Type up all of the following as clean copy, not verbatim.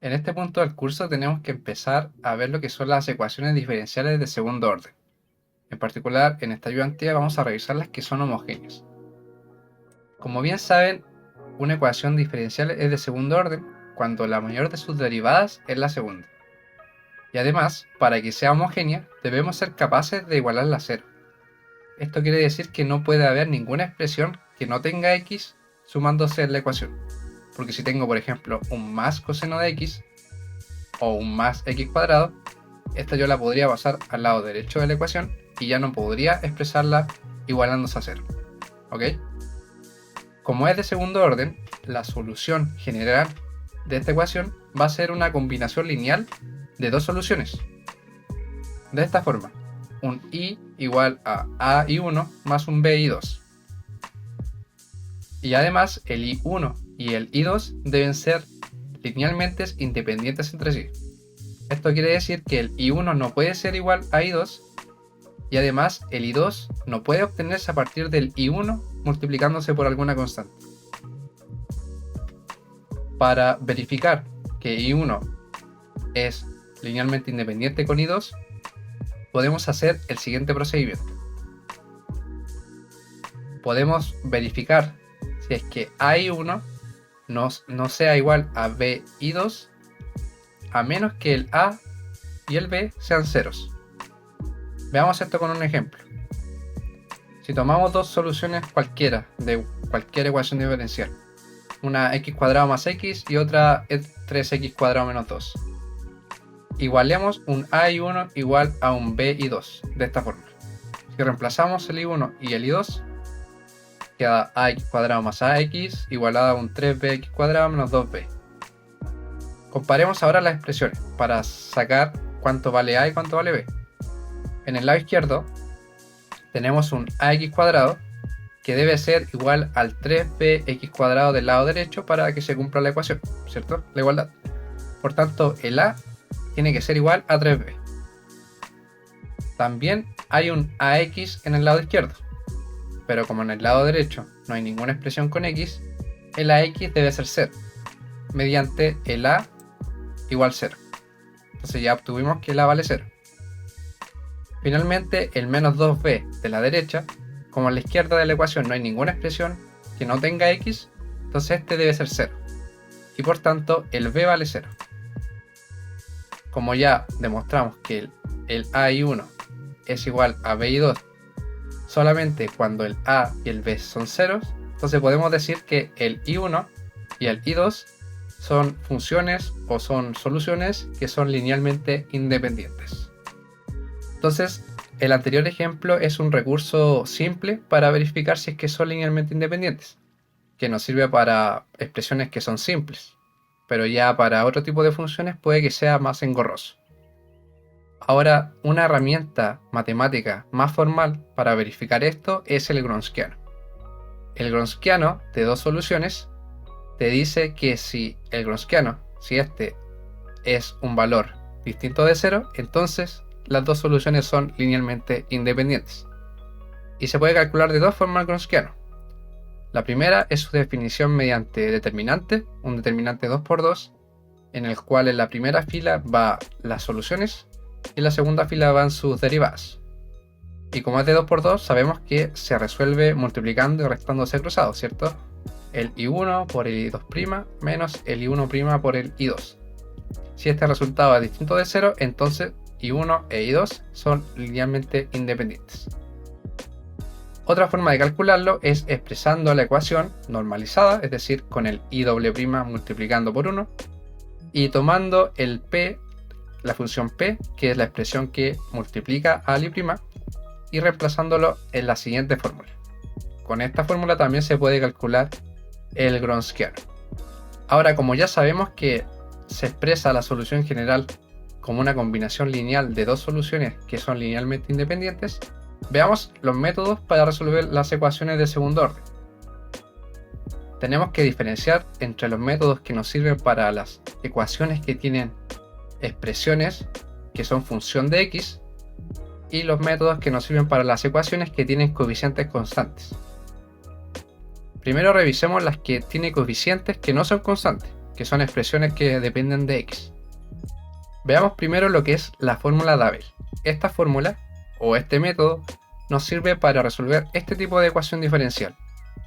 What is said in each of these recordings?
En este punto del curso tenemos que empezar a ver lo que son las ecuaciones diferenciales de segundo orden. En particular, en esta ayudantía vamos a revisar las que son homogéneas. Como bien saben, una ecuación diferencial es de segundo orden cuando la mayor de sus derivadas es la segunda. Y además, para que sea homogénea, debemos ser capaces de igualarla a cero. Esto quiere decir que no puede haber ninguna expresión que no tenga x sumándose en la ecuación. Porque si tengo, por ejemplo, un más coseno de x o un más x cuadrado, esta yo la podría pasar al lado derecho de la ecuación y ya no podría expresarla igualándose a cero. ¿Ok? Como es de segundo orden, la solución general de esta ecuación va a ser una combinación lineal de dos soluciones. De esta forma, un y igual a i1 más un b i2. Y además el i1 y el i2 deben ser linealmente independientes entre sí. Esto quiere decir que el i1 no puede ser igual a i2 y además el i2 no puede obtenerse a partir del i1 multiplicándose por alguna constante. Para verificar que i1 es linealmente independiente con i2, podemos hacer el siguiente procedimiento. Podemos verificar si es que a1 no sea igual a b i2 a menos que el a y el b sean ceros. Veamos esto con un ejemplo. Si tomamos dos soluciones cualquiera de cualquier ecuación diferencial, una x cuadrado más x y otra 3x cuadrado menos 2, igualemos un a i1 igual a un b i2 de esta forma. Si reemplazamos el i1 y el i2, queda ax cuadrado más ax igualado a un 3bx cuadrado menos 2b. Comparemos ahora las expresiones para sacar cuánto vale a y cuánto vale b. En el lado izquierdo tenemos un ax cuadrado que debe ser igual al 3bx cuadrado del lado derecho para que se cumpla la ecuación, ¿cierto? La igualdad. Por tanto, el a tiene que ser igual a 3b. También hay un ax en el lado izquierdo, pero como en el lado derecho no hay ninguna expresión con x, el ax debe ser 0, mediante el a igual 0. Entonces ya obtuvimos que el a vale 0. Finalmente, el menos 2b de la derecha, como a la izquierda de la ecuación no hay ninguna expresión que no tenga x, entonces este debe ser 0. Y por tanto, el b vale 0. Como ya demostramos que el a i1 es igual a b i2 solamente cuando el a y el b son ceros, entonces podemos decir que el i1 y el i2 son funciones o son soluciones que son linealmente independientes. Entonces, el anterior ejemplo es un recurso simple para verificar si es que son linealmente independientes, que nos sirve para expresiones que son simples, pero ya para otro tipo de funciones puede que sea más engorroso. Ahora, una herramienta matemática más formal para verificar esto es el Gronskiano. El Gronskiano de dos soluciones te dice que si el Gronskiano, si este es un valor distinto de 0, entonces las dos soluciones son linealmente independientes. Y se puede calcular de dos formas el Gronskiano. La primera es su definición mediante determinante, un determinante 2×2, en el cual en la primera fila va las soluciones y en la segunda fila van sus derivadas. Y como es de 2×2, sabemos que se resuelve multiplicando y restándose cruzados, ¿cierto? El i1 por el i2' menos el i1' por el i2. Si este resultado es distinto de 0, entonces i1 e i2 son linealmente independientes. Otra forma de calcularlo es expresando la ecuación normalizada, es decir, con el i" multiplicando por 1 y tomando el p, la función p, que es la expresión que multiplica al i', y reemplazándolo en la siguiente fórmula. Con esta fórmula también se puede calcular el Gronskiano. Ahora, como ya sabemos que se expresa la solución general como una combinación lineal de dos soluciones que son linealmente independientes, veamos los métodos para resolver las ecuaciones de segundo orden. Tenemos que diferenciar entre los métodos que nos sirven para las ecuaciones que tienen expresiones que son función de x y los métodos que nos sirven para las ecuaciones que tienen coeficientes constantes. Primero revisemos las que tienen coeficientes que no son constantes, que son expresiones que dependen de x. Veamos primero lo que es la fórmula de Abel. Esta fórmula, o este método, nos sirve para resolver este tipo de ecuación diferencial,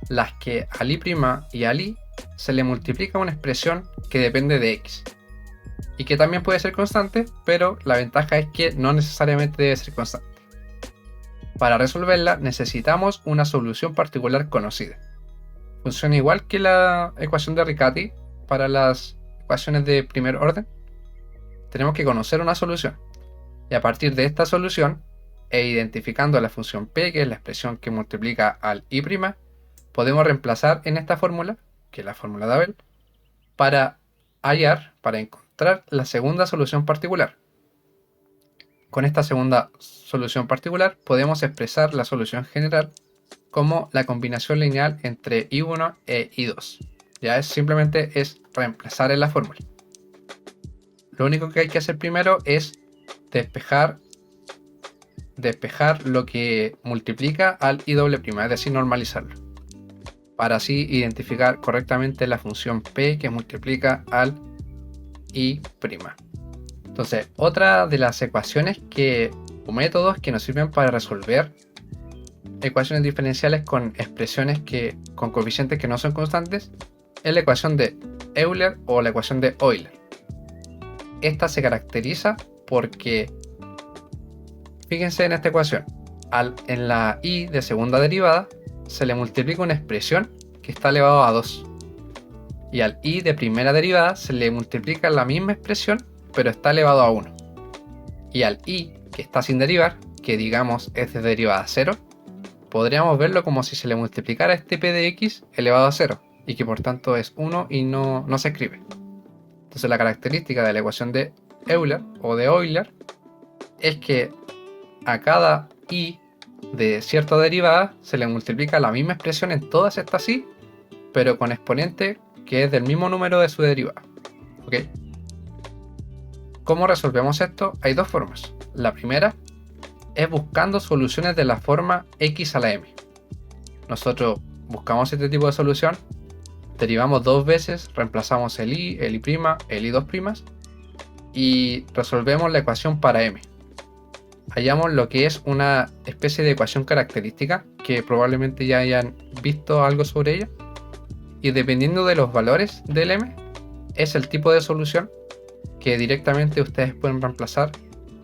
las que al i' y al i se le multiplica una expresión que depende de x, y que también puede ser constante, pero la ventaja es que no necesariamente debe ser constante. Para resolverla necesitamos una solución particular conocida. Funciona igual que la ecuación de Riccati para las ecuaciones de primer orden. Tenemos que conocer una solución, y a partir de esta solución, e identificando la función p, que es la expresión que multiplica al i', podemos reemplazar en esta fórmula, que es la fórmula de Abel, para encontrar la segunda solución particular. Con esta segunda solución particular podemos expresar la solución general como la combinación lineal entre i1 e i2. Ya simplemente es reemplazar en la fórmula. Lo único que hay que hacer primero es despejar lo que multiplica al i doble prima, es decir, normalizarlo, para así identificar correctamente la función p que multiplica al i'. Entonces, otra de las ecuaciones o métodos que nos sirven para resolver ecuaciones diferenciales con expresiones con coeficientes que no son constantes es la ecuación de Euler o la ecuación de Euler. Esta se caracteriza porque, fíjense en esta ecuación, en la i de segunda derivada se le multiplica una expresión que está elevado a 2, y al i de primera derivada se le multiplica la misma expresión pero está elevado a 1, y al i que está sin derivar, que digamos es de derivada 0, podríamos verlo como si se le multiplicara este p de x elevado a 0, y que por tanto es 1 y no se escribe. Entonces la característica de la ecuación de Euler o de Euler es que a cada i de cierta derivada se le multiplica la misma expresión en todas estas i, pero con exponente que es del mismo número de su derivada. ¿Ok? ¿Cómo resolvemos esto? Hay dos formas. La primera es buscando soluciones de la forma x a la m. Nosotros buscamos este tipo de solución, derivamos dos veces, reemplazamos el i', el i2', y resolvemos la ecuación para m. Hallamos lo que es una especie de ecuación característica, que probablemente ya hayan visto algo sobre ella, y dependiendo de los valores del m, es el tipo de solución que directamente ustedes pueden reemplazar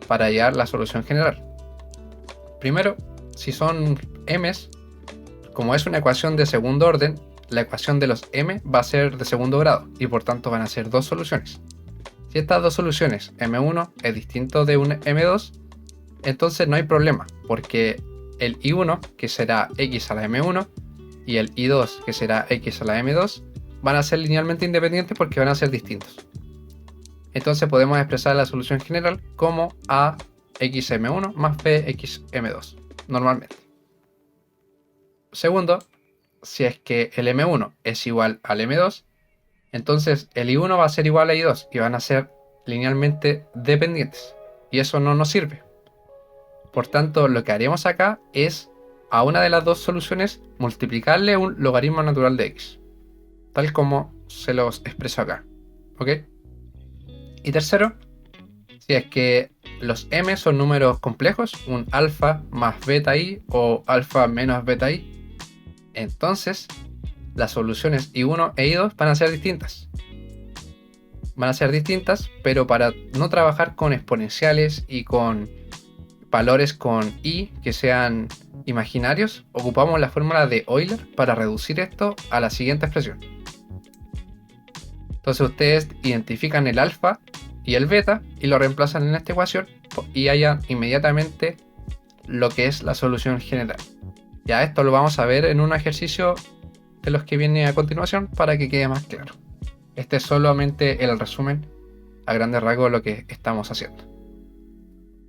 para hallar la solución general. Primero, si son m's, como es una ecuación de segundo orden, la ecuación de los m va a ser de segundo grado, y por tanto van a ser dos soluciones. Si estas dos soluciones, m1 es distinto de un m2, entonces no hay problema, porque el i1, que será x a la m1, y el i2, que será x a la m2, van a ser linealmente independientes porque van a ser distintos. Entonces podemos expresar la solución general como axm1 más bxm2, normalmente. Segundo, si es que el m1 es igual al m2, entonces el i1 va a ser igual a i2 y van a ser linealmente dependientes, y eso no nos sirve. Por tanto, lo que haremos acá es a una de las dos soluciones multiplicarle un logaritmo natural de x, tal como se los expreso acá. ¿Ok? Y tercero, si es que los m son números complejos, un alfa más beta i o alfa menos beta i, entonces las soluciones i1 e i2 van a ser distintas. Van a ser distintas, pero para no trabajar con exponenciales y con valores con i que sean imaginarios, ocupamos la fórmula de Euler para reducir esto a la siguiente expresión. Entonces ustedes identifican el alfa y el beta y lo reemplazan en esta ecuación y hallan inmediatamente lo que es la solución general. Ya esto lo vamos a ver en un ejercicio de los que viene a continuación para que quede más claro. Este es solamente el resumen a grandes rasgos de lo que estamos haciendo.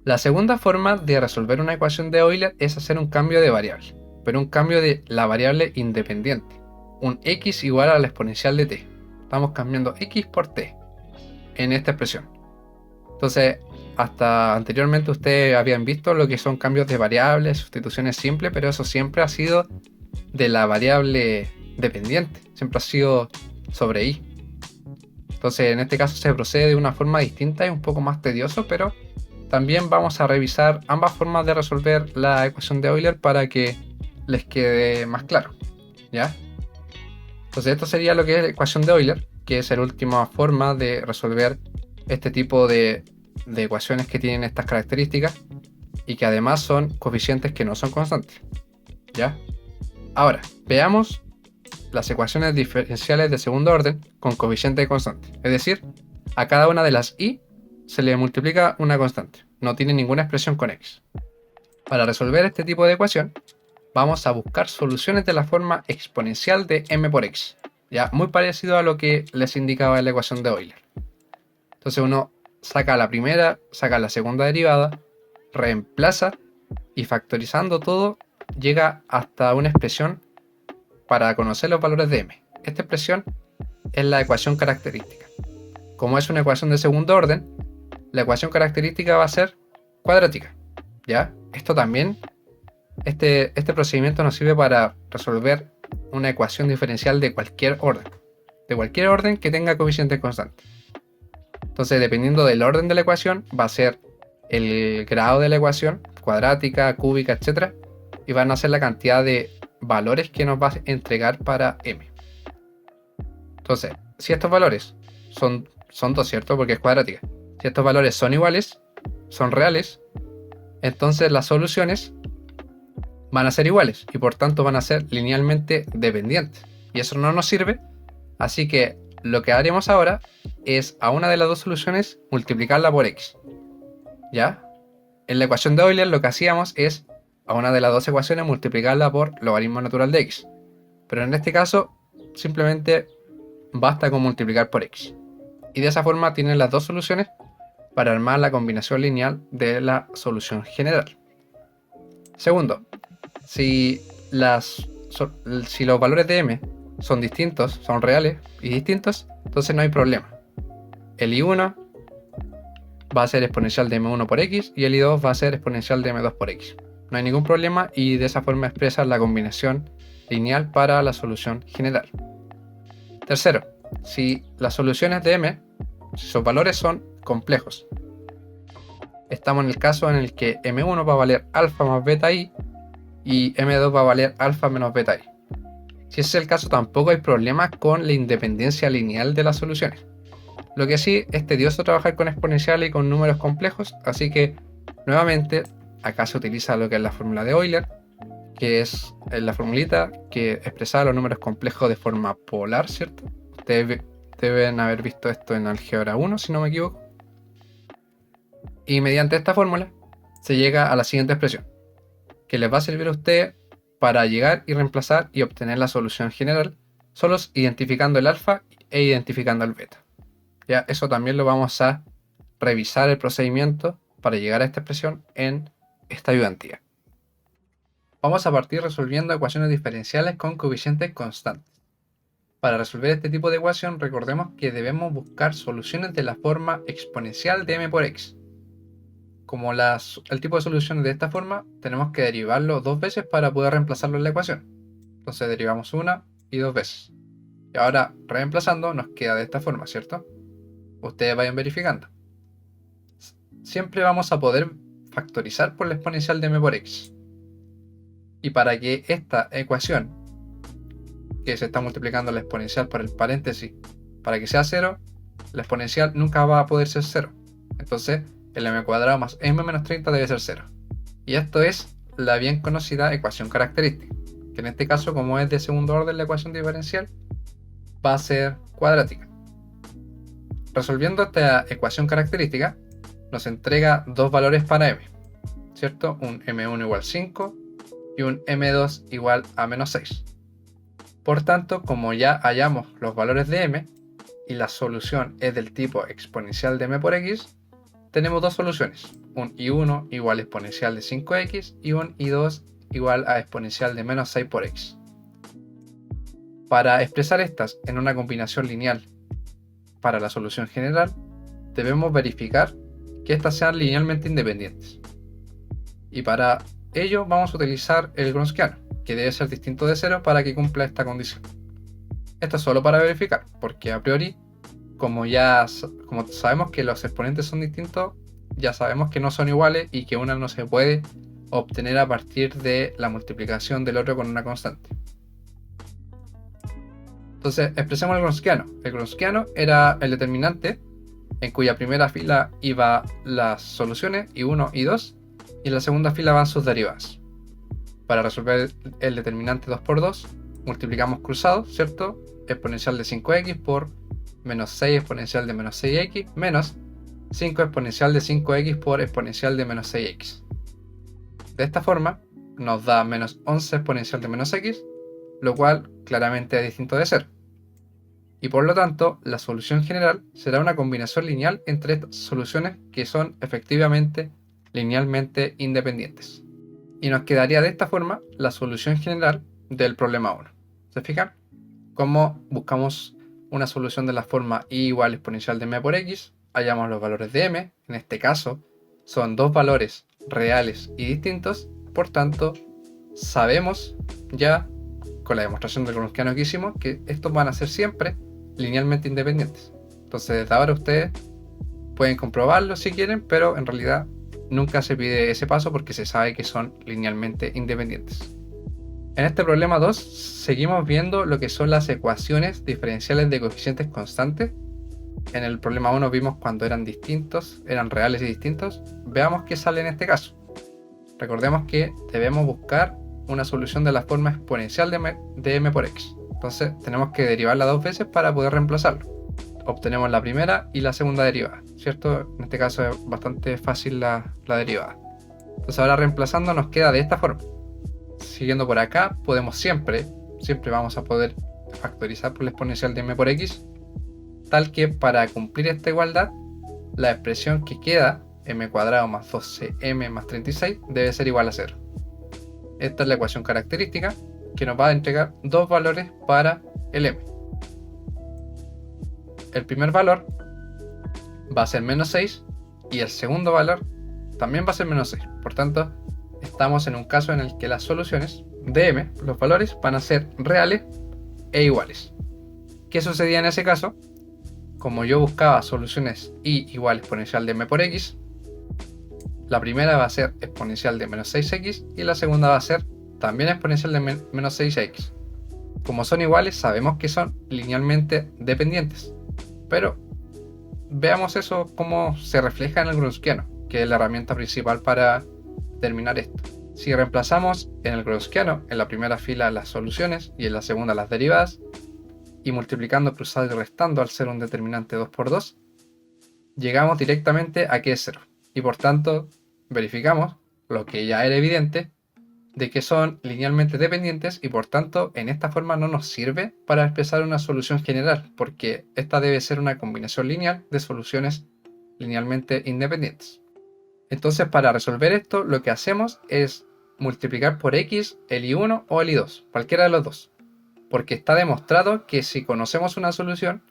La segunda forma de resolver una ecuación de Euler es hacer un cambio de variable, pero un cambio de la variable independiente, un x igual a la exponencial de t. Estamos cambiando x por t en esta expresión. Entonces, hasta anteriormente ustedes habían visto lo que son cambios de variables, sustituciones simples, pero eso siempre ha sido de la variable dependiente, siempre ha sido sobre i. Entonces en este caso se procede de una forma distinta y un poco más tedioso, pero también vamos a revisar ambas formas de resolver la ecuación de Euler para que les quede más claro, ¿ya? Entonces esto sería lo que es la ecuación de Euler, que es la última forma de resolver este tipo de ecuaciones que tienen estas características y que además son coeficientes que no son constantes, ¿ya? Ahora, veamos las ecuaciones diferenciales de segundo orden con coeficiente constante. Es decir, a cada una de las y se le multiplica una constante. No tiene ninguna expresión con x. Para resolver este tipo de ecuación, vamos a buscar soluciones de la forma exponencial de m por x. Ya, muy parecido a lo que les indicaba en la ecuación de Euler. Entonces uno saca la primera, saca la segunda derivada, reemplaza y factorizando todo llega hasta una expresión para conocer los valores de m. Esta expresión es la ecuación característica. Como es una ecuación de segundo orden, la ecuación característica va a ser cuadrática, ¿ya? Esto también, este procedimiento nos sirve para resolver una ecuación diferencial de cualquier orden que tenga coeficiente constante. Entonces, dependiendo del orden de la ecuación, va a ser el grado de la ecuación, cuadrática, cúbica, etc. Y van a ser la cantidad de valores que nos va a entregar para m. Entonces, si estos valores son 2, ¿cierto? Porque es cuadrática. Si estos valores son iguales, son reales, entonces las soluciones van a ser iguales y por tanto van a ser linealmente dependientes. Y eso no nos sirve, así que lo que haremos ahora es a una de las dos soluciones multiplicarla por x. ¿Ya? En la ecuación de Euler lo que hacíamos es a una de las dos ecuaciones multiplicarla por logaritmo natural de x. Pero en este caso simplemente basta con multiplicar por x. Y de esa forma tienen las dos soluciones para armar la combinación lineal de la solución general. Segundo, si los valores de m son distintos, son reales y distintos, entonces no hay problema. El i1 va a ser exponencial de m1 por x y el i2 va a ser exponencial de m2 por x. No hay ningún problema y de esa forma expresas la combinación lineal para la solución general. Tercero, si las soluciones de m, si sus valores son complejos, estamos en el caso en el que m1 va a valer alfa más beta i y m2 va a valer alfa menos beta i. Si ese es el caso, tampoco hay problema con la independencia lineal de las soluciones. Lo que sí es tedioso trabajar con exponenciales y con números complejos, así que nuevamente acá se utiliza lo que es la fórmula de Euler, que es la formulita que expresaba los números complejos de forma polar, ¿cierto? Ustedes deben haber visto esto en álgebra 1, si no me equivoco. Y mediante esta fórmula se llega a la siguiente expresión, que les va a servir a ustedes para llegar y reemplazar y obtener la solución general, solos identificando el alfa e identificando el beta. Ya, eso también lo vamos a revisar el procedimiento para llegar a esta expresión en esta ayudantía. Vamos a partir resolviendo ecuaciones diferenciales con coeficientes constantes. Para resolver este tipo de ecuación, recordemos que debemos buscar soluciones de la forma exponencial de m por x. Como el tipo de soluciones de esta forma, tenemos que derivarlo 2 veces para poder reemplazarlo en la ecuación. Entonces derivamos una y 2 veces. Y ahora, reemplazando, nos queda de esta forma, ¿cierto? Ustedes vayan verificando. Siempre vamos a poder factorizar por la exponencial de m por x. Y para que esta ecuación, que se está multiplicando la exponencial por el paréntesis, para que sea 0, la exponencial nunca va a poder ser 0. Entonces, el m cuadrado más m menos 30 debe ser 0. Y esto es la bien conocida ecuación característica, que en este caso, como es de segundo orden la ecuación diferencial, va a ser cuadrática. Resolviendo esta ecuación característica, nos entrega dos valores para m, ¿cierto? Un m1 igual 5 y un m2 igual a menos 6. Por tanto, como ya hallamos los valores de m y la solución es del tipo exponencial de m por x, tenemos dos soluciones, un i1 igual a exponencial de 5x y un i2 igual a exponencial de menos 6 por x. Para expresar estas en una combinación lineal para la solución general, debemos verificar que estas sean linealmente independientes. Y para ello vamos a utilizar el Gronskiano, que debe ser distinto de 0 para que cumpla esta condición. Esto es solo para verificar, porque a priori como sabemos que los exponentes son distintos, ya sabemos que no son iguales y que una no se puede obtener a partir de la multiplicación del otro con una constante. Entonces, expresemos el Gronskiano. El Gronskiano era el determinante en cuya primera fila iba las soluciones, y1 y 2, y en la segunda fila van sus derivadas. Para resolver el determinante 2 por 2, multiplicamos cruzados, ¿cierto? Exponencial de 5x por menos 6 exponencial de menos 6x menos 5 exponencial de 5x por exponencial de menos 6x. De esta forma nos da menos 11 exponencial de menos x, lo cual claramente es distinto de 0. Y por lo tanto, la solución general será una combinación lineal entre estas soluciones que son efectivamente linealmente independientes. Y nos quedaría de esta forma la solución general del problema 1. ¿Se fijan? Cómo buscamos una solución de la forma y igual exponencial de m por x, hallamos los valores de m, en este caso son dos valores reales y distintos, por tanto sabemos ya con la demostración del Gronskiano que hicimos que estos van a ser siempre linealmente independientes. Entonces desde ahora ustedes pueden comprobarlo si quieren, pero en realidad nunca se pide ese paso porque se sabe que son linealmente independientes. En este problema 2 seguimos viendo lo que son las ecuaciones diferenciales de coeficientes constantes. En el problema 1 vimos cuando eran distintos, eran reales y distintos. Veamos qué sale en este caso. Recordemos que debemos buscar una solución de la forma exponencial de m por x. Entonces tenemos que derivarla dos veces para poder reemplazarlo. Obtenemos la primera y la segunda derivada, ¿cierto? En este caso es bastante fácil la derivada. Entonces ahora reemplazando nos queda de esta forma. Siguiendo por acá, podemos siempre vamos a poder factorizar por la exponencial de m por x, tal que para cumplir esta igualdad, la expresión que queda, m cuadrado más 12m más 36, debe ser igual a 0. Esta es la ecuación característica que nos va a entregar dos valores para el m. El primer valor va a ser menos 6 y el segundo valor también va a ser menos 6. Por tanto, estamos en un caso en el que las soluciones de m, los valores, van a ser reales e iguales. ¿Qué sucedía en ese caso? Como yo buscaba soluciones y igual exponencial de m por x, la primera va a ser exponencial de menos 6x y la segunda va a ser también exponencial de menos 6x. Como son iguales, sabemos que son linealmente dependientes. Pero veamos eso cómo se refleja en el Gronskiano, que es la herramienta principal para terminar esto. Si reemplazamos en el Gronskiano en la primera fila las soluciones y en la segunda las derivadas, y multiplicando, cruzado y restando al ser un determinante 2 por 2, llegamos directamente a que es 0. Y por tanto verificamos lo que ya era evidente, de que son linealmente dependientes y por tanto en esta forma no nos sirve para expresar una solución general, porque esta debe ser una combinación lineal de soluciones linealmente independientes. Entonces para resolver esto lo que hacemos es multiplicar por x el i1 o el i2, cualquiera de los dos, porque está demostrado que si conocemos una solución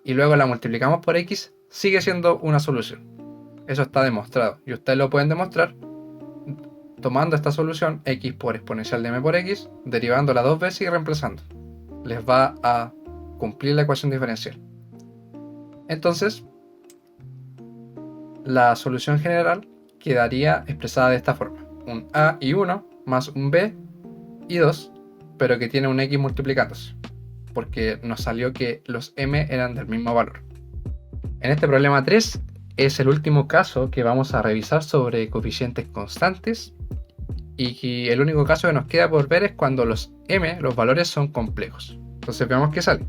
y luego la multiplicamos por x, sigue siendo una solución. Eso está demostrado y ustedes lo pueden demostrar tomando esta solución x por exponencial de m por x, derivándola dos veces y reemplazando. Les va a cumplir la ecuación diferencial. Entonces, la solución general quedaría expresada de esta forma. Un a y 1 más un b y 2, pero que tiene un x multiplicándose, porque nos salió que los m eran del mismo valor. En este problema 3 es el último caso que vamos a revisar sobre coeficientes constantes y el único caso que nos queda por ver es cuando los m, los valores son complejos. Entonces veamos qué sale.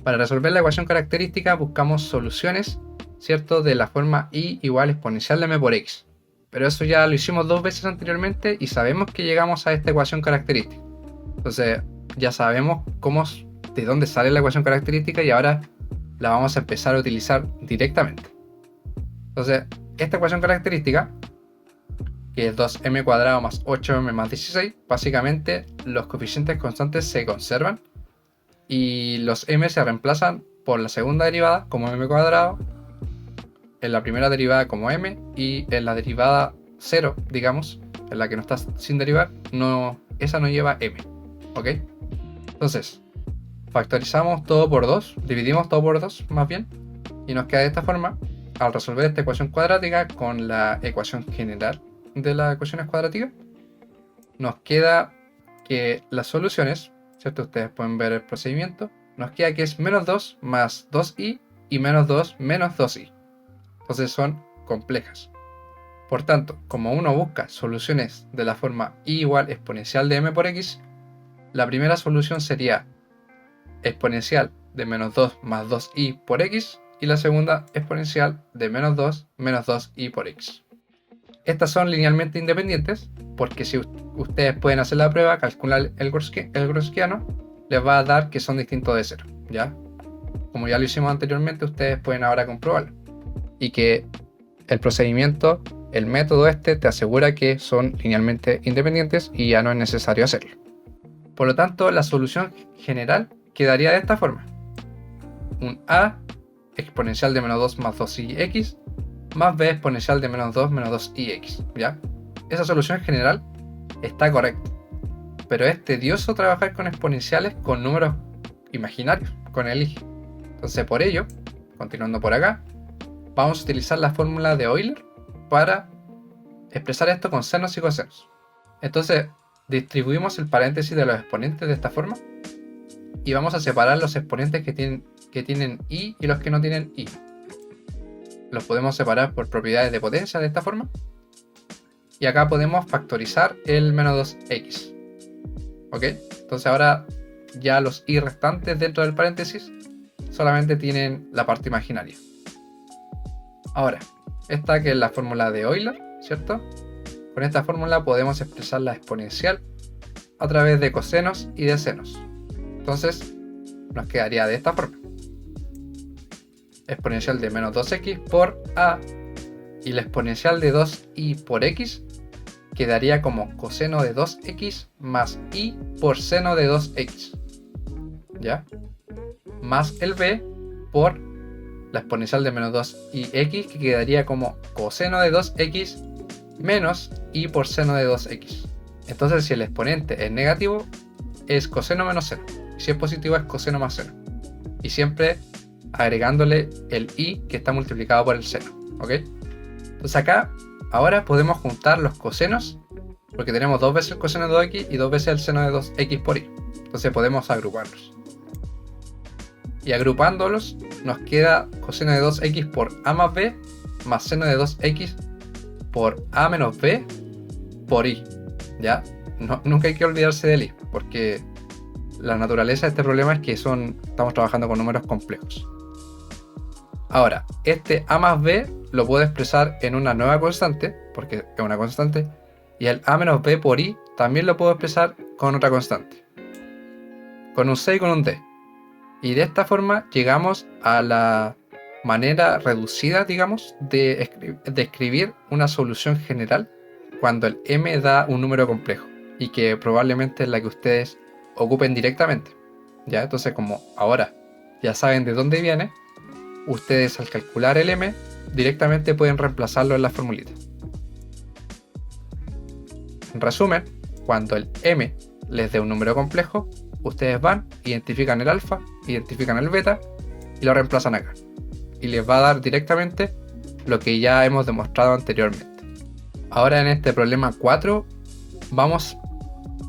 Para resolver la ecuación característica buscamos soluciones, ¿cierto?, de la forma y igual exponencial de m por x. Pero eso ya lo hicimos dos veces anteriormente y sabemos que llegamos a esta ecuación característica. Entonces ya sabemos de dónde sale la ecuación característica y ahora la vamos a empezar a utilizar directamente. Entonces esta ecuación característica, que es 2m cuadrado más 8m más 16, básicamente los coeficientes constantes se conservan y los m se reemplazan por la segunda derivada como m cuadrado, en la primera derivada como m y en la derivada 0, digamos, en la que no está sin derivar, esa no lleva m, ¿ok? Entonces, factorizamos todo por 2, dividimos todo por 2 más bien, y nos queda de esta forma. Al resolver esta ecuación cuadrática con la ecuación general de las ecuaciones cuadráticas, nos queda que las soluciones, ¿cierto? Ustedes pueden ver el procedimiento, nos queda que es menos 2 más 2i y menos 2 menos 2i. Entonces son complejas. Por tanto, como uno busca soluciones de la forma y igual exponencial de m por x, la primera solución sería exponencial de menos 2 más 2i por x y la segunda exponencial de menos 2 menos 2i por x. Estas son linealmente independientes porque si ustedes pueden hacer la prueba, calcular el Grotskiano, les va a dar que son distintos de 0, ¿ya? Como ya lo hicimos anteriormente, ustedes pueden ahora comprobarlo. Y que el procedimiento, el método te asegura que son linealmente independientes y ya no es necesario hacerlo. Por lo tanto, la solución general quedaría de esta forma. Un a exponencial de menos 2 más 2ix más b exponencial de menos 2 menos 2ix, ¿ya? Esa solución general está correcta, pero es tedioso trabajar con exponenciales con números imaginarios, con el i. Entonces, por ello, continuando por acá, vamos a utilizar la fórmula de Euler para expresar esto con senos y cosenos. Entonces, distribuimos el paréntesis de los exponentes de esta forma y vamos a separar los exponentes que tienen i y los que no tienen i. Los podemos separar por propiedades de potencia de esta forma. Y acá podemos factorizar el menos 2x. ¿Ok? Entonces ahora ya los i restantes dentro del paréntesis solamente tienen la parte imaginaria. Ahora, esta que es la fórmula de Euler, ¿cierto? Con esta fórmula podemos expresar la exponencial a través de cosenos y de senos. Entonces nos quedaría de esta forma. Exponencial de menos 2x por a y la exponencial de 2i por x quedaría como coseno de 2x más i por seno de 2x, ¿ya? Más el b por la exponencial de menos 2ix que quedaría como coseno de 2x menos i por seno de 2x. Entonces si el exponente es negativo es coseno menos 0 y si es positivo es coseno más 0 y siempre agregándole el i que está multiplicado por el seno, ¿ok? Entonces acá ahora podemos juntar los cosenos porque tenemos dos veces el coseno de 2x y dos veces el seno de 2x por i. Entonces podemos agruparlos. Y agrupándolos nos queda coseno de 2x por a más b más seno de 2x por a menos b por i. ¿Ya? Nunca hay que olvidarse del i porque la naturaleza de este problema es que estamos trabajando con números complejos. Ahora, este a más b lo puedo expresar en una nueva constante, porque es una constante, y el a menos b por i también lo puedo expresar con otra constante, con un c y con un d. Y de esta forma llegamos a la manera reducida, digamos, de escribir una solución general cuando el m da un número complejo, y que probablemente es la que ustedes ocupen directamente. ¿Ya? Entonces, como ahora ya saben de dónde viene, ustedes al calcular el m directamente pueden reemplazarlo en la formulita. En resumen, cuando el m les dé un número complejo, ustedes van, identifican el alfa, identifican el beta y lo reemplazan acá. Y les va a dar directamente lo que ya hemos demostrado anteriormente. Ahora en este problema 4 vamos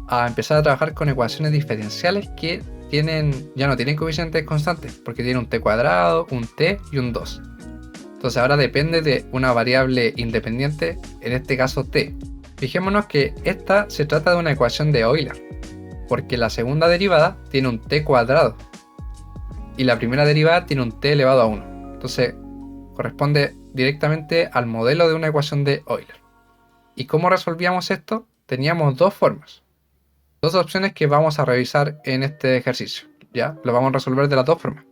a empezar a trabajar con ecuaciones diferenciales que ya no tienen coeficientes constantes, porque tienen un t cuadrado, un t y un 2. Entonces ahora depende de una variable independiente, en este caso t. Fijémonos que esta se trata de una ecuación de Euler, porque la segunda derivada tiene un t cuadrado y la primera derivada tiene un t elevado a 1. Entonces corresponde directamente al modelo de una ecuación de Euler. ¿Y cómo resolvíamos esto? Teníamos dos formas. Dos opciones que vamos a revisar en este ejercicio. ¿Ya? Lo vamos a resolver de las dos formas.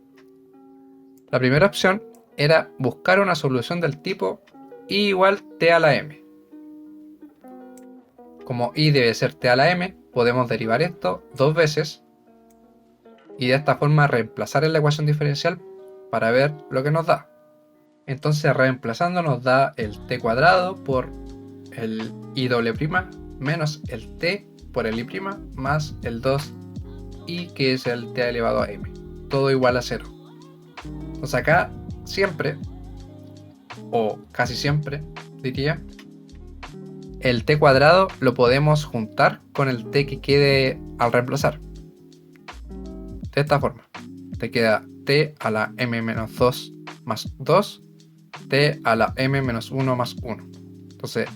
La primera opción era buscar una solución del tipo i igual t a la m. Como i debe ser t a la m, podemos derivar esto dos veces y de esta forma reemplazar en la ecuación diferencial para ver lo que nos da. Entonces reemplazando nos da el t cuadrado por el i doble prima menos el t por el i prima más el 2 i, que es el t elevado a m. Todo igual a 0. Entonces acá siempre, o casi siempre, diría, el t cuadrado lo podemos juntar con el t que quede al reemplazar. De esta forma, te queda t a la m menos 2 más 2, t a la m menos 1 más 1. Entonces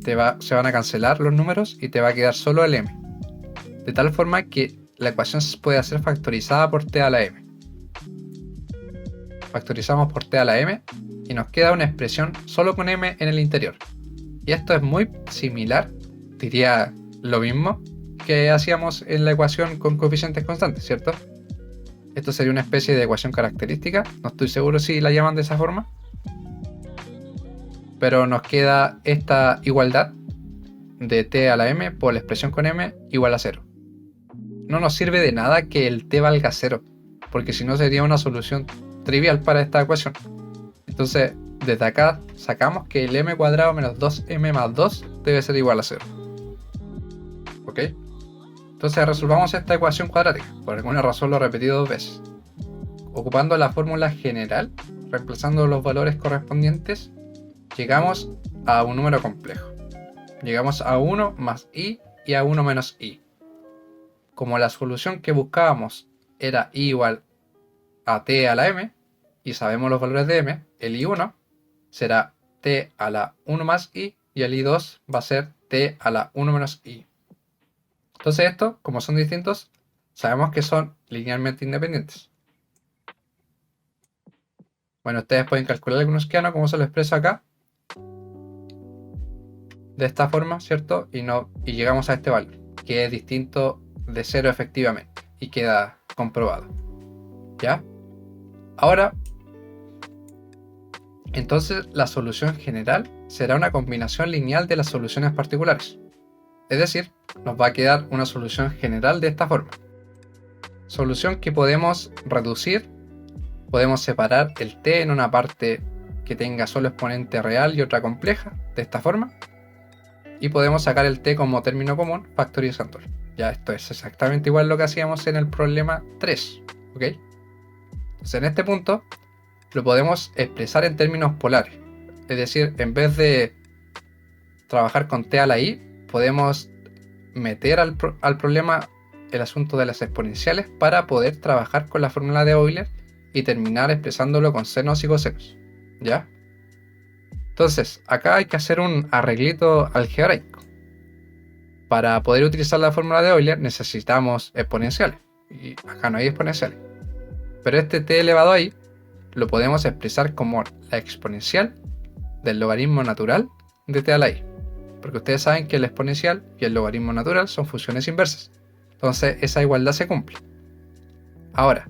se van a cancelar los números y te va a quedar solo el m. De tal forma que la ecuación puede ser factorizada por t a la m. Factorizamos por t a la m y nos queda una expresión solo con m en el interior. Y esto es muy similar, diría lo mismo que hacíamos en la ecuación con coeficientes constantes, ¿cierto? Esto sería una especie de ecuación característica, no estoy seguro si la llaman de esa forma, pero nos queda esta igualdad de t a la m por la expresión con m igual a 0. No nos sirve de nada que el t valga 0, porque si no sería una solución trivial para esta ecuación. Entonces, desde acá sacamos que el m cuadrado menos 2m más 2 debe ser igual a 0. ¿Ok? Entonces resolvamos esta ecuación cuadrática. Por alguna razón lo he repetido 2 veces. Ocupando la fórmula general, reemplazando los valores correspondientes, llegamos a un número complejo. Llegamos a 1 más i y a 1 menos i. Como la solución que buscábamos era i igual a t a la m, y sabemos los valores de m, el i1 será t a la 1 más i y el i2 va a ser t a la 1 menos i. Entonces estos, como son distintos, sabemos que son linealmente independientes. Bueno, ustedes pueden calcular el gaussiano como se lo expreso acá. De esta forma, ¿cierto? Y llegamos a este valor, que es distinto de 0 efectivamente. Y queda comprobado. ¿Ya? Ahora, entonces la solución general será una combinación lineal de las soluciones particulares. Es decir, nos va a quedar una solución general de esta forma. Solución que podemos reducir. Podemos separar el t en una parte que tenga solo exponente real y otra compleja, de esta forma. Y podemos sacar el t como término común factorizándolo. Ya esto es exactamente igual a lo que hacíamos en el problema 3. ¿Ok? Entonces en este punto lo podemos expresar en términos polares. Es decir, en vez de trabajar con t a la i, podemos meter al problema el asunto de las exponenciales para poder trabajar con la fórmula de Euler y terminar expresándolo con senos y cosenos. ¿Ya? Entonces, acá hay que hacer un arreglito algebraico. Para poder utilizar la fórmula de Euler necesitamos exponenciales. Y acá no hay exponenciales. Pero este t elevado a i lo podemos expresar como la exponencial del logaritmo natural de t a la i. Porque ustedes saben que el exponencial y el logaritmo natural son funciones inversas. Entonces esa igualdad se cumple. Ahora,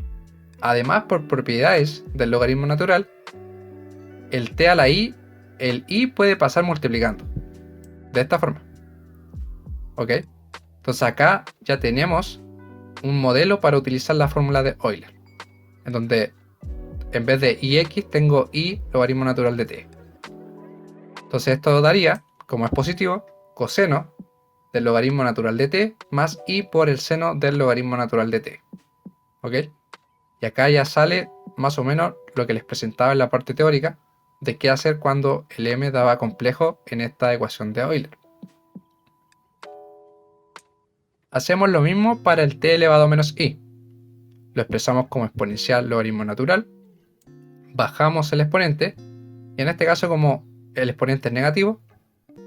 además por propiedades del logaritmo natural, el t a la i, el i puede pasar multiplicando. De esta forma. ¿Ok? Entonces acá ya tenemos un modelo para utilizar la fórmula de Euler. En donde en vez de ix tengo i logaritmo natural de t. Entonces esto daría, como es positivo, coseno del logaritmo natural de t más i por el seno del logaritmo natural de t. ¿Ok? Y acá ya sale más o menos lo que les presentaba en la parte teórica de qué hacer cuando el m daba complejo en esta ecuación de Euler. Hacemos lo mismo para el t elevado a menos i. Lo expresamos como exponencial logaritmo natural. Bajamos el exponente y en este caso, como el exponente es negativo,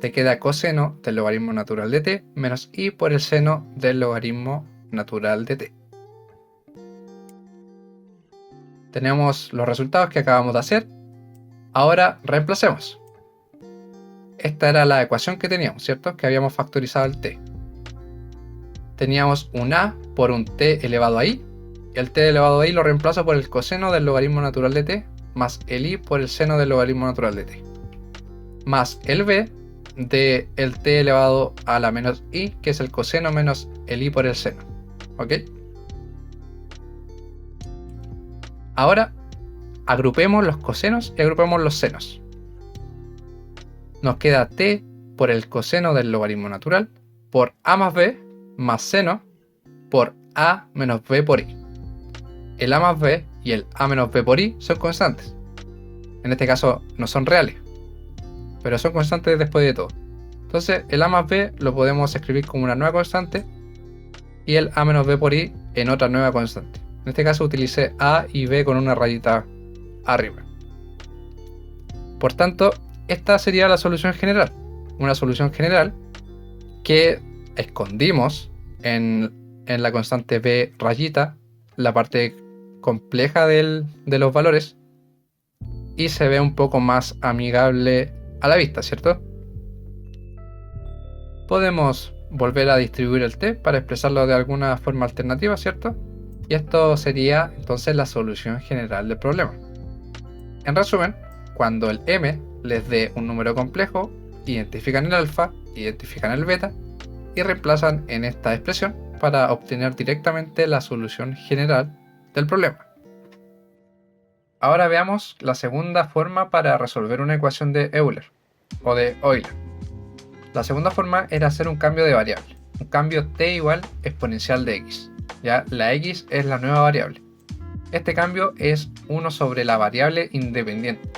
te queda coseno del logaritmo natural de t menos i por el seno del logaritmo natural de t. Tenemos los resultados que acabamos de hacer. Ahora reemplacemos. Esta era la ecuación que teníamos, ¿cierto? Que habíamos factorizado el t. Teníamos un a por un t elevado a i. Y el t elevado a i lo reemplazo por el coseno del logaritmo natural de t más el i por el seno del logaritmo natural de t. Más el b de el t elevado a la menos i, que es el coseno menos el i por el seno. ¿Ok? Ahora agrupemos los cosenos y agrupemos los senos. Nos queda t por el coseno del logaritmo natural por a más b más seno por a menos b por i. El a más b y el a menos b por i son constantes. En este caso no son reales, pero son constantes después de todo. Entonces el a más b lo podemos escribir como una nueva constante y el a menos b por i en otra nueva constante. En este caso utilicé a y b con una rayita arriba. Por tanto, esta sería la solución general. Una solución general que escondimos en la constante b rayita, la parte compleja de los valores, y se ve un poco más amigable a la vista, ¿cierto? Podemos volver a distribuir el t para expresarlo de alguna forma alternativa, ¿cierto? Y esto sería entonces la solución general del problema. En resumen, cuando el m les dé un número complejo, identifican el alfa, identifican el beta y reemplazan en esta expresión para obtener directamente la solución general del problema. Ahora veamos la segunda forma para resolver una ecuación de Euler o de Euler. La segunda forma era hacer un cambio de variable, un cambio t igual exponencial de x. Ya la x es la nueva variable. Este cambio es 1 sobre la variable independiente.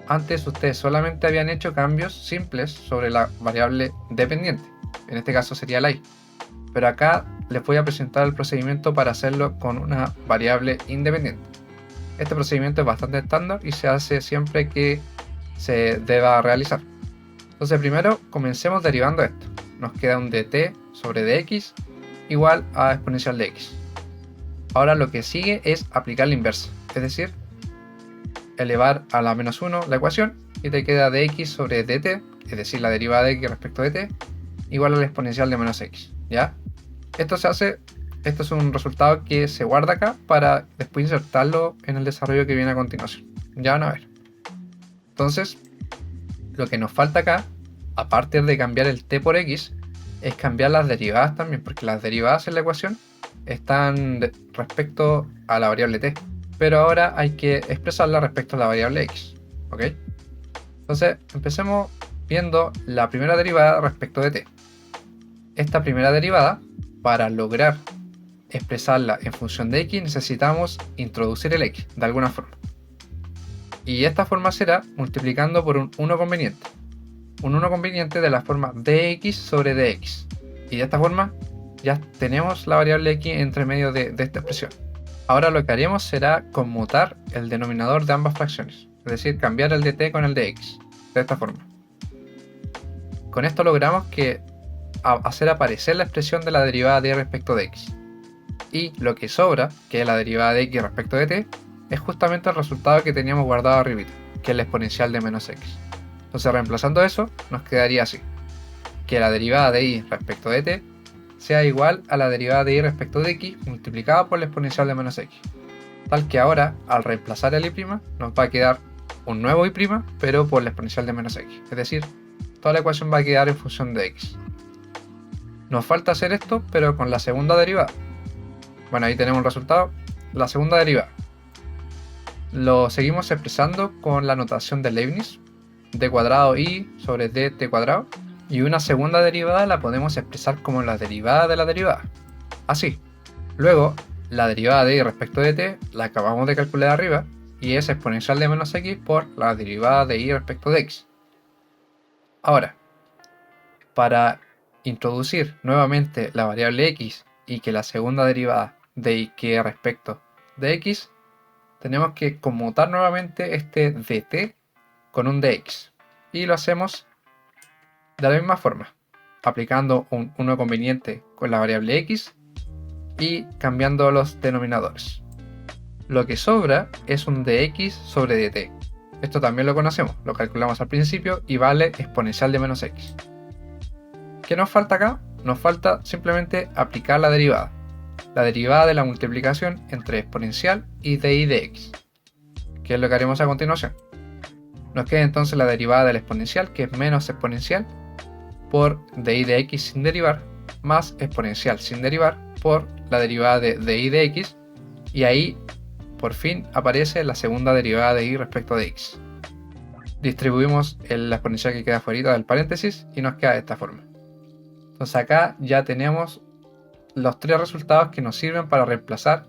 Antes ustedes solamente habían hecho cambios simples sobre la variable dependiente, en este caso sería la y. Pero acá les voy a presentar el procedimiento para hacerlo con una variable independiente. Este procedimiento es bastante estándar y se hace siempre que se deba realizar. Entonces primero comencemos derivando esto. Nos queda un dt sobre dx igual a exponencial de x. Ahora lo que sigue es aplicar la inversa, es decir, elevar a la menos 1 la ecuación y te queda dx sobre dt, es decir, la derivada de x respecto de t, igual a la exponencial de menos x. ¿Ya? Esto es un resultado que se guarda acá para después insertarlo en el desarrollo que viene a continuación. Ya van a ver. Entonces, lo que nos falta acá, aparte de cambiar el t por x, es cambiar las derivadas también, porque las derivadas en la ecuación están respecto a la variable t, pero ahora hay que expresarla respecto a la variable x. ¿Ok? Entonces, empecemos viendo la primera derivada respecto de t. Esta primera derivada, para lograr expresarla en función de x, necesitamos introducir el x de alguna forma. Y esta forma será multiplicando por un 1 conveniente. Un 1 conveniente de la forma dx sobre dx. Y de esta forma ya tenemos la variable x entre medio de esta expresión. Ahora lo que haremos será conmutar el denominador de ambas fracciones. Es decir, cambiar el dt con el dx. De esta forma. Con esto logramos hacer aparecer la expresión de la derivada de y respecto de x. Y lo que sobra, que es la derivada de x respecto de t, es justamente el resultado que teníamos guardado arribita, que es la exponencial de menos x. Entonces reemplazando eso, nos quedaría así, que la derivada de y respecto de t sea igual a la derivada de y respecto de x multiplicada por la exponencial de menos x. Tal que ahora, al reemplazar el y', nos va a quedar un nuevo y', pero por la exponencial de menos x. Es decir, toda la ecuación va a quedar en función de x. Nos falta hacer esto, pero con la segunda derivada. Bueno, ahí tenemos el resultado. La segunda derivada. Lo seguimos expresando con la notación de Leibniz, d cuadrado y sobre dt cuadrado. Y una segunda derivada la podemos expresar como la derivada de la derivada. Así. Luego, la derivada de y respecto de t la acabamos de calcular arriba y es exponencial de menos x por la derivada de y respecto de x. Ahora, para introducir nuevamente la variable x y que la segunda derivada de y quede respecto de x, tenemos que conmutar nuevamente este dt con un dx. Y lo hacemos de la misma forma, aplicando un 1 conveniente con la variable x y cambiando los denominadores. Lo que sobra es un dx sobre dt. Esto también lo conocemos, lo calculamos al principio y vale exponencial de menos x. ¿Qué nos falta acá? Nos falta simplemente aplicar la derivada de la multiplicación entre exponencial y di de x, que es lo que haremos a continuación. Nos queda entonces la derivada de la exponencial, que es menos exponencial, por di de x sin derivar, más exponencial sin derivar, por la derivada de di de x, y ahí por fin aparece la segunda derivada de y respecto de x. Distribuimos la exponencial que queda fuera del paréntesis y nos queda de esta forma. Entonces acá ya tenemos los tres resultados que nos sirven para reemplazar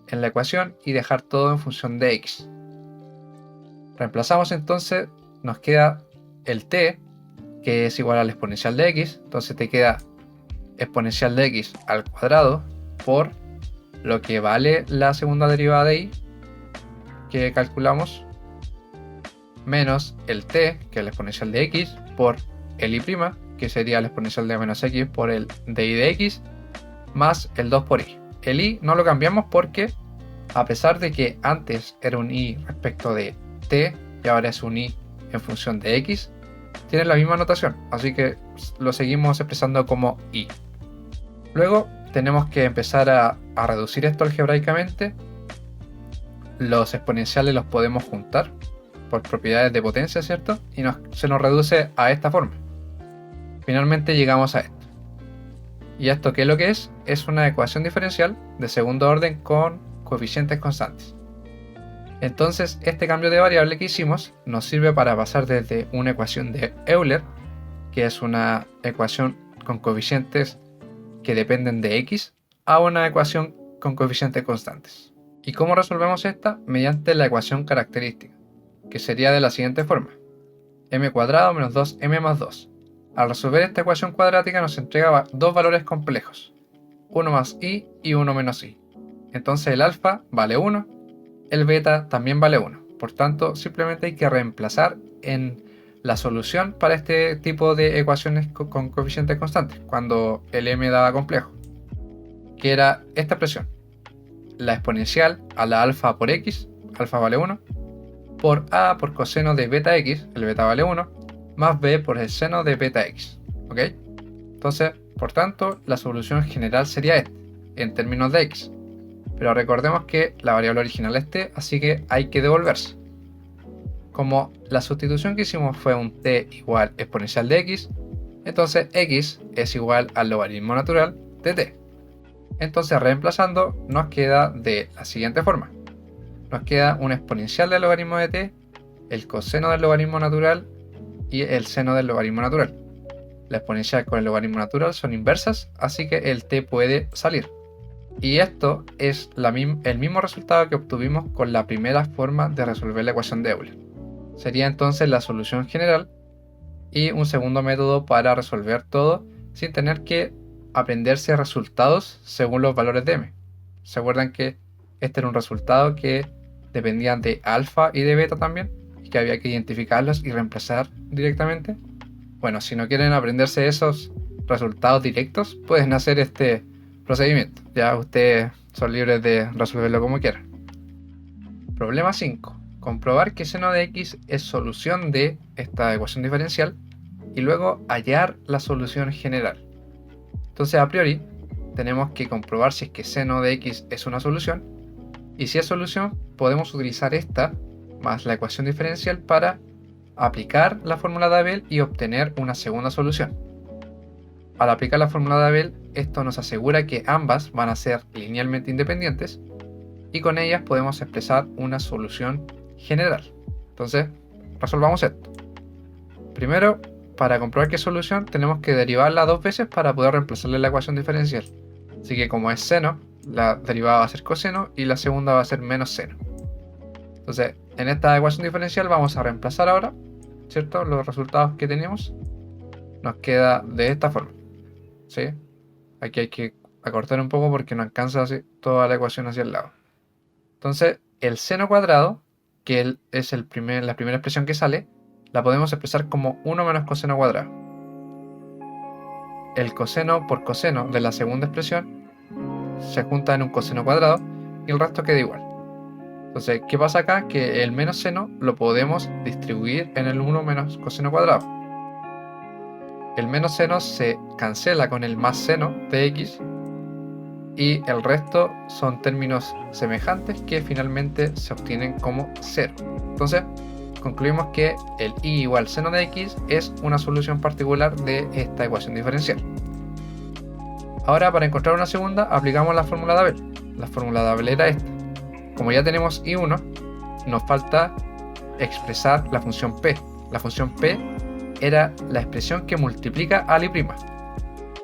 en la ecuación y dejar todo en función de x. Reemplazamos entonces, nos queda el t, que es igual al exponencial de x, entonces te queda exponencial de x al cuadrado por lo que vale la segunda derivada de y, que calculamos, menos el t, que es el exponencial de x, por el y', que sería el exponencial de menos x por el de y de x, más el 2 por y. El y no lo cambiamos porque, a pesar de que antes era un y respecto de t y ahora es un y en función de x, tiene la misma notación, así que lo seguimos expresando como y. Luego tenemos que empezar a reducir esto algebraicamente. Los exponenciales los podemos juntar por propiedades de potencia, ¿cierto? Y se nos reduce a esta forma. Finalmente llegamos a esto. ¿Y esto qué es lo que es? Es una ecuación diferencial de segundo orden con coeficientes constantes. Entonces, este cambio de variable que hicimos nos sirve para pasar desde una ecuación de Euler, que es una ecuación con coeficientes que dependen de x, a una ecuación con coeficientes constantes. ¿Y cómo resolvemos esta? Mediante la ecuación característica, que sería de la siguiente forma: m cuadrado menos 2m más 2. Al resolver esta ecuación cuadrática nos entrega dos valores complejos, 1 más y 1 menos y. Entonces el alfa vale 1, el beta también vale 1. Por tanto, simplemente hay que reemplazar en la solución para este tipo de ecuaciones con coeficientes constantes, cuando el m daba complejo, que era esta expresión: la exponencial a la alfa por x, alfa vale 1, por a por coseno de beta x, el beta vale 1, más b por el seno de beta x. ¿Ok? Entonces, por tanto, la solución general sería esta, en términos de x. Pero recordemos que la variable original es t, así que hay que devolverse. Como la sustitución que hicimos fue un t igual exponencial de x, entonces x es igual al logaritmo natural de t. Entonces, reemplazando, nos queda de la siguiente forma. Nos queda un exponencial del logaritmo de t, el coseno del logaritmo natural y el seno del logaritmo natural. La exponencial con el logaritmo natural son inversas, así que el t puede salir. Y esto es el mismo resultado que obtuvimos con la primera forma de resolver la ecuación de Euler. Sería entonces la solución general y un segundo método para resolver todo sin tener que aprenderse resultados según los valores de m. ¿Se acuerdan que este era un resultado que dependían de alfa y de beta también, y que había que identificarlos y reemplazar directamente? Bueno, si no quieren aprenderse esos resultados directos, pueden hacer este procedimiento. Ya ustedes son libres de resolverlo como quieran. Problema 5. Comprobar que seno de x es solución de esta ecuación diferencial y luego hallar la solución general. Entonces, a priori, tenemos que comprobar si es que seno de x es una solución, y si es solución, podemos utilizar esta más la ecuación diferencial para aplicar la fórmula de Abel y obtener una segunda solución. Al aplicar la fórmula de Abel, esto nos asegura que ambas van a ser linealmente independientes y con ellas podemos expresar una solución general. Entonces, resolvamos esto. Primero, para comprobar que es solución, tenemos que derivarla dos veces para poder reemplazarle la ecuación diferencial. Así que como es seno, la derivada va a ser coseno y la segunda va a ser menos seno. Entonces, en esta ecuación diferencial vamos a reemplazar ahora, ¿cierto? Los resultados que tenemos nos queda de esta forma, ¿sí? Aquí hay que acortar un poco porque no alcanza así toda la ecuación hacia el lado. Entonces, el seno cuadrado, que es la primera expresión que sale, la podemos expresar como 1 menos coseno cuadrado. El coseno por coseno de la segunda expresión se junta en un coseno cuadrado y el resto queda igual. Entonces, ¿qué pasa acá? Que el menos seno lo podemos distribuir en el 1 menos coseno cuadrado. El menos seno se cancela con el más seno de x y el resto son términos semejantes que finalmente se obtienen como 0. Entonces, concluimos que el y igual seno de x es una solución particular de esta ecuación diferencial. Ahora, para encontrar una segunda, aplicamos la fórmula de Abel. La fórmula de Abel era esta. Como ya tenemos y1, nos falta expresar la función p. La función p era la expresión que multiplica al y'.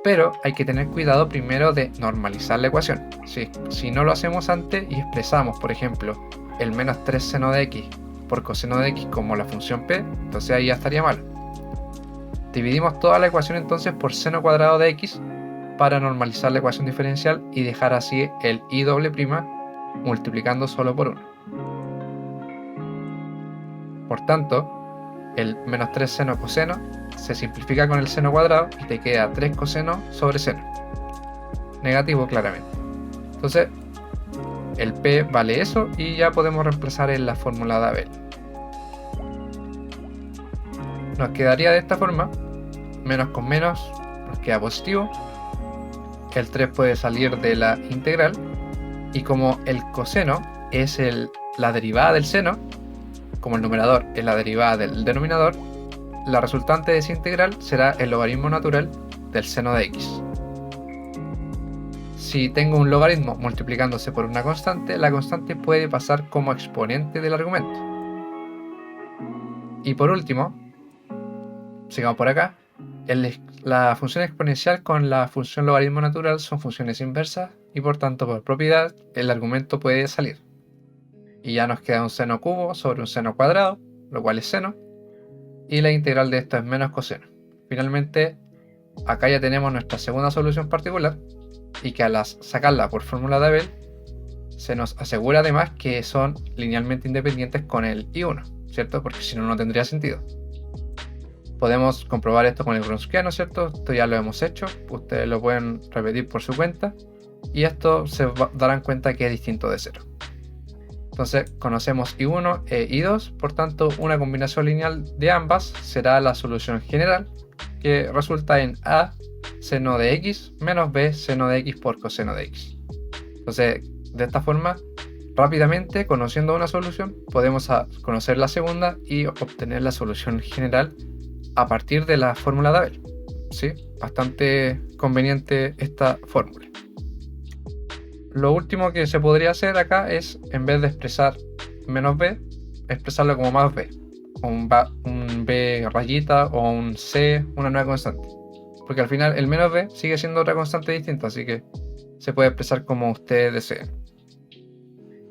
Pero hay que tener cuidado primero de normalizar la ecuación. Si no lo hacemos antes y expresamos, por ejemplo, el menos 3 seno de x por coseno de x como la función p, entonces ahí ya estaría mal. Dividimos toda la ecuación entonces por seno cuadrado de x para normalizar la ecuación diferencial y dejar así el i doble prima multiplicando solo por 1. Por tanto, el menos 3 seno coseno se simplifica con el seno cuadrado y te queda 3 coseno sobre seno. Negativo claramente. Entonces, el p vale eso y ya podemos reemplazar en la fórmula de Abel. Nos quedaría de esta forma, menos con menos nos queda positivo, el 3 puede salir de la integral y como el coseno es la derivada del seno, como el numerador es la derivada del denominador, la resultante de esa integral será el logaritmo natural del seno de x. Si tengo un logaritmo multiplicándose por una constante, la constante puede pasar como exponente del argumento. Y por último, sigamos por acá, la función exponencial con la función logaritmo natural son funciones inversas y por tanto por propiedad el argumento puede salir. Y ya nos queda un seno cubo sobre un seno cuadrado, lo cual es seno, y la integral de esto es menos coseno. Finalmente, acá ya tenemos nuestra segunda solución particular, y que al sacarla por fórmula de Abel, se nos asegura además que son linealmente independientes con el I1, ¿cierto? Porque si no, no tendría sentido. Podemos comprobar esto con el Wronskiano, ¿cierto? Esto ya lo hemos hecho, ustedes lo pueden repetir por su cuenta, y esto se darán cuenta que es distinto de 0. Entonces conocemos I1 e I2, por tanto una combinación lineal de ambas será la solución general, que resulta en A seno de x menos b seno de x por coseno de x. Entonces, de esta forma, rápidamente, conociendo una solución, podemos conocer la segunda y obtener la solución general a partir de la fórmula de Abel. ¿Sí? Bastante conveniente esta fórmula. Lo último que se podría hacer acá es, en vez de expresar menos b, expresarlo como más b. Un b rayita o un c, una nueva constante. Porque al final el menos b sigue siendo otra constante distinta, así que se puede expresar como ustedes deseen.